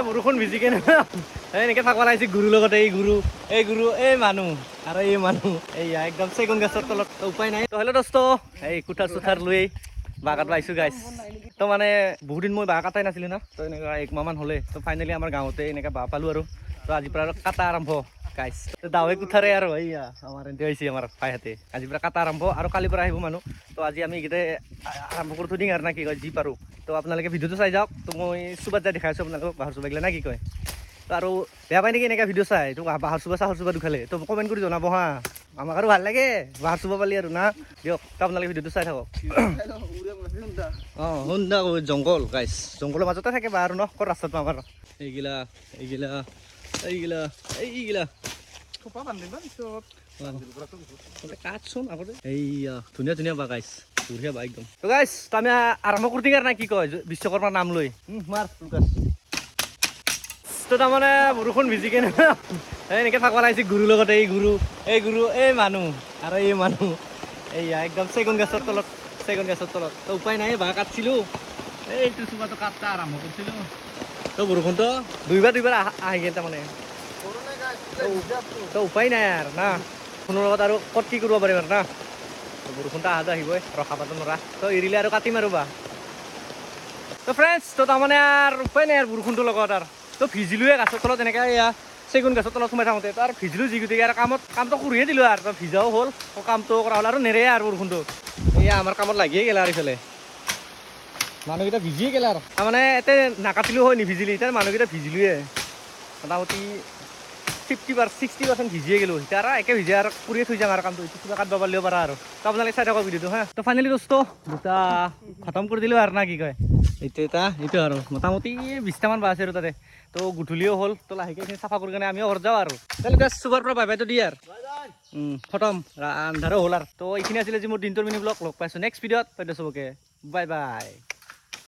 বৰষুণ ভিজি কেনে এনেকে থাকবা লাগিছে গুৰুৰ লগতে এই গুৰু এই মানুহ আৰু এই মানুহ এইয়া একদম চেগুন গছৰ তলত উপায় নাই। তো হেল্ল' দোস্ত এই কুঠাৰ চুঠাৰ লৈ বাঁহ কাটবা আহিছোঁ গাইছ। তো মানে বহুত দিন মই বাঁহ কাটাই নাছিলোঁ না, তো এনেকুৱা 1 মাহমান হ'লে। তো ফাইনেলি আমাৰ গাঁৱতে এনেকৈ বাঁহ পালোঁ আৰু। তো আজিৰ পৰা আৰু কাটা আৰম্ভ গাইছ। দাৱে কুঠাৰে আৰু এইয়া আমাৰ এনে হৈছে আমাৰ পাইহাতে আজিৰ পৰা কাটা আৰম্ভ আৰু কালিৰ পৰা আহিব মানুহ। তো আজি আমি এইকেইটাই আৰম্ভ কৰি থৈ দিম আৰু না কি কয় যি পাৰোঁ। তো আপোনালোকে ভিডিঅ'টো চাই যাওক। তো মই চুবাত যাই দেখাই আছোঁ আপোনালোকক বাঁহৰ চুবাগিলা না কি কয়। তো আৰু বেয়া পায় নেকি এনেকৈ ভিডিঅ' চাই তো বাঁহৰ চুবা চাহৰ চুবা দুখালে তো কমেণ্ট কৰি জনাব হা, আমাক আৰু ভাল লাগে বাঁহৰ চুবা পালি আৰু না দিয়ক। তো আপোনালোকে ভিডিঅ'টো চাই থাকক। অঁ শুনদা জংঘল গাইছ, জংঘলৰ মাজতে থাকে বাঁহ আৰু ন ক'ত ৰাস্তাটো আমাৰ এইগিলা এইগিলা এইগিলা এইগিলা কাটচোন আগতে এইয়া ধুনীয়া ধুনীয়া বাঁহ গাইছ, বঢ়িয়া বাঁহ একদম। তো গাইছ তো আমি আৰম্ভ কৰি দিম আৰু না কি কয় বিশ্বকৰ্মাৰ নাম লৈ মাৰ গাছ। তো তাৰমানে বৰষুণ ভিজি কেনে এনেকৈ থাকবা লাগিছে গুৰুৰ লগতে এই গুৰু এই মানুহ আৰু এই মানুহ এইয়া একদম চেগুন গছৰ তলত তো উপায় নাই বাঁহ কাটছিলোঁ। এইটো চুবাটো কাটটা আৰম্ভ কৰিছিলোঁ। তো বৰষুণটো দুইবাৰ আহি গ'ল তাৰমানে। তো উপায় নাই আৰু না ফোনৰ লগত আৰু ক'ত কি কৰিব পাৰিম আৰু না। বৰষুণটো অহা আহিবই ৰখাব নোৱাৰা। তো এৰিলে আৰু কাটিম আৰু বাঁহ। তো ফ্ৰেণ্ডছ তো তাৰমানে আৰু উপায় নাই আৰু বৰষুণটোৰ লগত আৰু তো ভিজিলোৱে গাছৰ তলত এনেকৈ এয়া চেগুন গছৰ তলত সোমাই থাকোঁতে তো আৰু ভিজিলোঁ যি গতিকে আৰু কামটো কৰিয়ে দিলোঁ আৰু তো ভিজাও হ'ল কামটো কৰা হ'ল আৰু নেৰে আৰু বৰষুণটো এয়া আমাৰ কামত লাগিয়ে গ'ল আৰু ইফালে মানুহকেইটা ভিজিয়ে গ'ল আৰু তাৰমানে এতে নাকাটিলেও হয় নিভিজিলি এতিয়া মানুহকেইটা ভিজিলোৱে মোটামুটি 60% ভিজিয়ে গ'লোঁ। এতিয়া আৰু একে ভিজে আৰু কৰিয়ে থৈ যাম আৰু কামটো কিবা কাটব পাৰিলেও পাৰা আৰু তো আপোনালোকে চাই থাকক ভিডিঅ'টো হা। তো ফাইনেলি দোস্ত দুটা খতম কৰি দিলোঁ আৰু না কি কয় এইটো আৰু মোটামুটি 20টামান বাঁহ আছে আৰু তাতে। তো গধূলিও হ'ল তো লাহেকৈ এইখিনি চাফা কৰি কিনে আমিও ঘৰত যাওঁ আৰু তেওঁলোকে চুবাৰ পৰা বাই বাইটো দিয়ে আৰু খতম আন্ধাৰো হ'ল আৰু। তো এইখিনি আছিলে যে মোৰ দিনটোৰ মিনি ব্লগ। লগ পাইছোঁ নেক্সট ভিডিঅ'ত। চবকে বাই বাই।